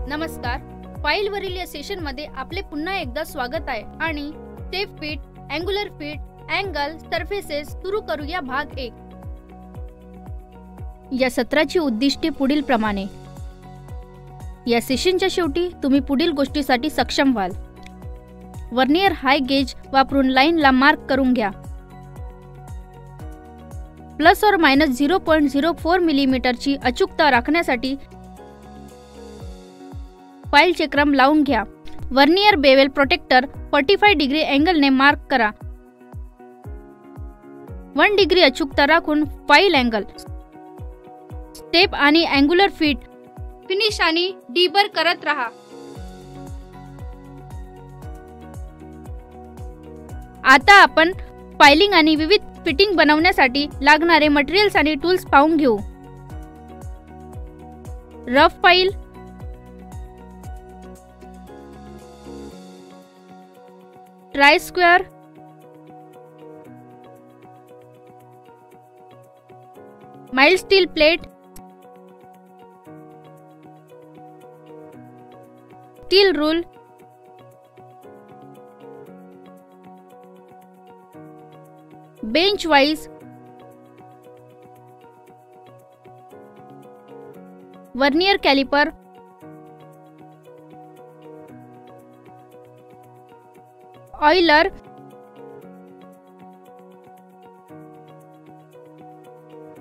नमस्कार. फाईलवरील या सेशनमध्ये आपले पुन्हा एकदा स्वागत आहे आणि step fit, angular fit, angle, surfaces सुरू करूया भाग 1. या सत्राची उद्दिष्टे पुढील प्रमाणे. या सेशनच्या शेवटी तुम्ही पुढील गोष्टीसाठी सक्षम व्हाल. वर्नियर हाय गेज वापरून लाईनला मार्क करून घ्या. प्लस और मायनस 0.04 मिलीमीटरची अचूकता राखण्यासाठी फाईलचे क्रम लावून घ्या. वर्नियर बेवेल प्रोटेक्टर 45 डिग्री अँगलने मार्क करा. 1 डिग्री अचूकता राखून फाईल अँगल, स्टेप आणि अँग्युलर फिट, फिनिश आणि डीबर करत राहा. आता आपण फाइलिंग आणि विविध फिटिंग बनवण्यासाठी लागणारे मटेरियल्स आणि टूल्स पाहून घेऊ. Rough file, try square, mild steel plate, steel rule, bench vice, vernier caliper, oiler,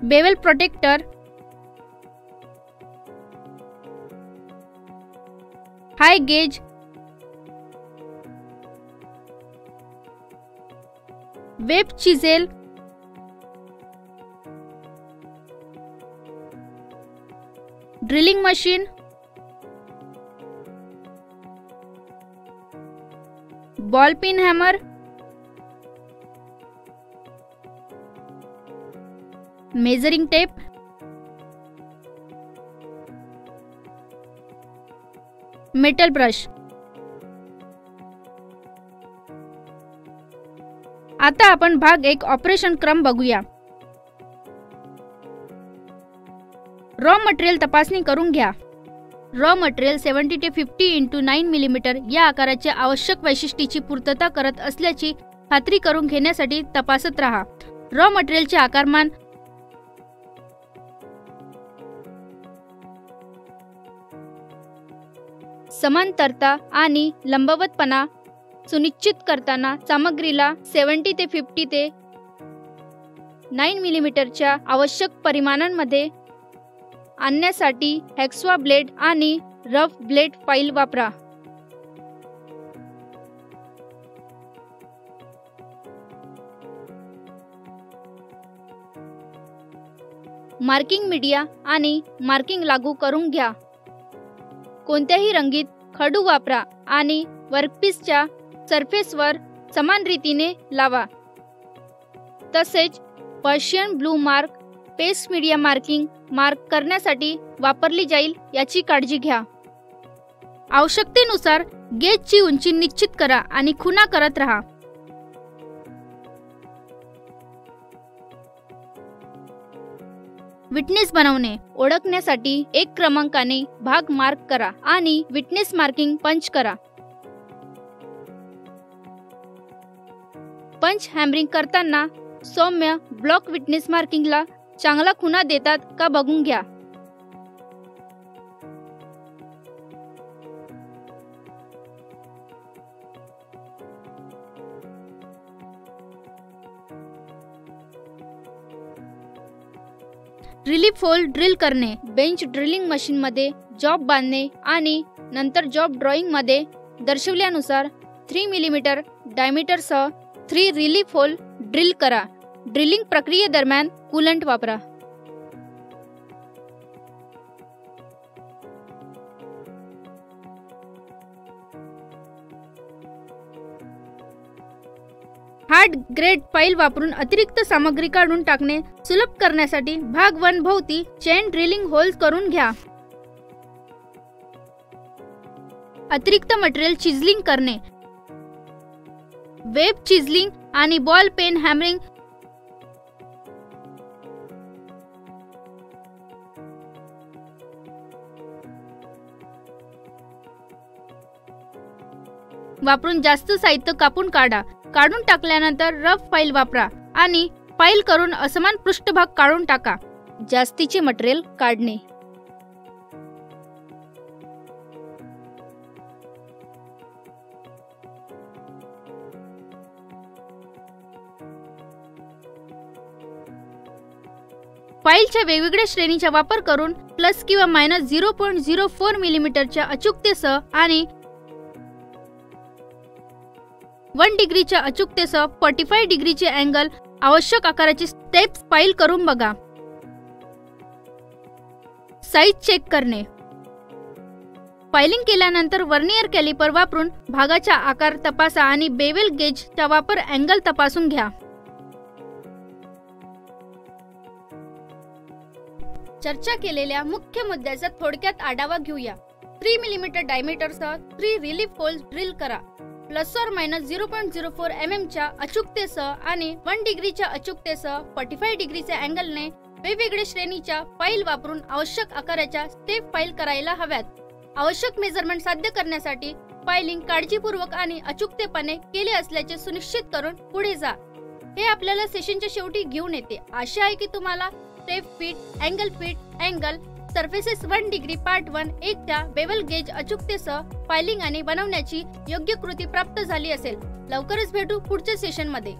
bevel protractor, height gauge, web chisel, drilling machine, ball pin hammer, measuring tape, metal brush. आता आपण भाग 1 operation क्रम बघूया. Raw material तपासणी करून घ्या. Raw material 70 ते 50 × 9 millimetre या आकाराच्या आवश्यक वैशिष्ट्याची पूर्तता करत असल्याची खात्री करून घेण्यासाठी तपासत राहा. रॉ मटेरियलचे आकारमान, समांतरता आणि लंबवतपणा सुनिश्चित करताना सामग्रीला 70 ते 50 ते 9 मिलीमीटरच्या आवश्यक परिमाणांमध्ये आणण्यासाठी हेक्सवा ब्लेड आणि रफ ब्लेड फाईल वापरा. मार्किंग मीडिया आणि मार्किंग लागू करून घ्या. कोणत्याही रंगीत खडू वापरा आणि वर्कपीसच्या सरफेसवर समान रीतीने लावा. तसेच Persian blue mark paste media marking mark करण्यासाठी वापरली जाईल याची काळजी घ्या. आवश्यकतेनुसार गेजची उंची निश्चित करा आणि खुणा करत राहा. विटनेस बनवणे. ओळखण्यासाठी 1 क्रमांकाने भाग मार्क करा आणि विटनेस मार्किंग पंच करा. पंच हॅमरिंग करताना सौम्य ब्लॉक विटनेस मार्किंगला चांगला खुणा देतात का बघून घ्या. रिलीफ होल ड्रिल करणे. बेंच ड्रिलिंग मशीन मध्ये जॉब बांधणे आणि नंतर जॉब ड्रॉइंग मध्ये दर्शवल्यानुसार 3 मिलीमीटर डायमीटरसह 3 रिलीफ होल ड्रिल करा. ड्रिलिंग प्रक्रियेदरम्यान कूलंट वापरा. हार्ड ग्रेड फाईल वापरून अतिरिक्त सामग्री काढून टाकणे सुलभ करण्यासाठी भाग 1 भोवती चेन ड्रिलिंग होल्स करून घ्या. अतिरिक्त मटेरियल चिजलिंग करणे. वेब चिजलिंग आणि बॉल पेन हॅमरिंग वापरून जास्त साहित्य कापून काढा. काढून टाकल्यानंतर रफ फाईल वापरा आणि फाईल करून असमान पृष्ठभाग काढून टाका. जास्तीचे मटेरियल काढणे. फाईलच्या वेगवेगळ्या श्रेणीचा वापर करून प्लस किंवा मायनस 0.04 मिलीमीटरच्या अचूकतेसह आणि 1 डिग्रीच्या अचूकतेसह 45 डिग्रीचे अँगल आवश्यक आकाराची स्टेप्स फाईल करून बघा. साईज चेक करणे. फायलिंग केल्यानंतर वर्नियर कॅलिपर वापरून भागाचा आकार तपासा आणि बेवेल गेजचा वापर अँगल तपासून घ्या. चर्चा केलेल्या मुख्य मुद्द्याचा थोडक्यात आढावा घेऊया. 3 मिलीमीटर डायमीटरसह 3 रिलीफ होल्स ड्रिल करा. प्लस ऑर मायनस 0.04 च्या अचूकतेसह आणि 1 डिग्रीच्या अचूकतेसह 45 डिग्रीच्या अँगलने वेगवेगळ्या श्रेणीच्या फाईल वापरून आवश्यक आकाराच्या स्टेप फाईल करायला हव्यात. आवश्यक मेजरमेंट साध्य करण्यासाठी फायलिंग काळजीपूर्वक आणि अचूकतेपणे केले असल्याचे सुनिश्चित करून पुढे जा. हे आपल्याला सेशनच्या शेवटी घेऊन येते. आशा आहे की तुम्हाला step fit, angle, surfaces 1 degree part 1 च्या बेवल गेज अचूकतेसह फायलिंग आणि बनवण्याची योग्य कृती प्राप्त झाली असेल. लवकरच भेटू पुढच्या सेशन मध्ये.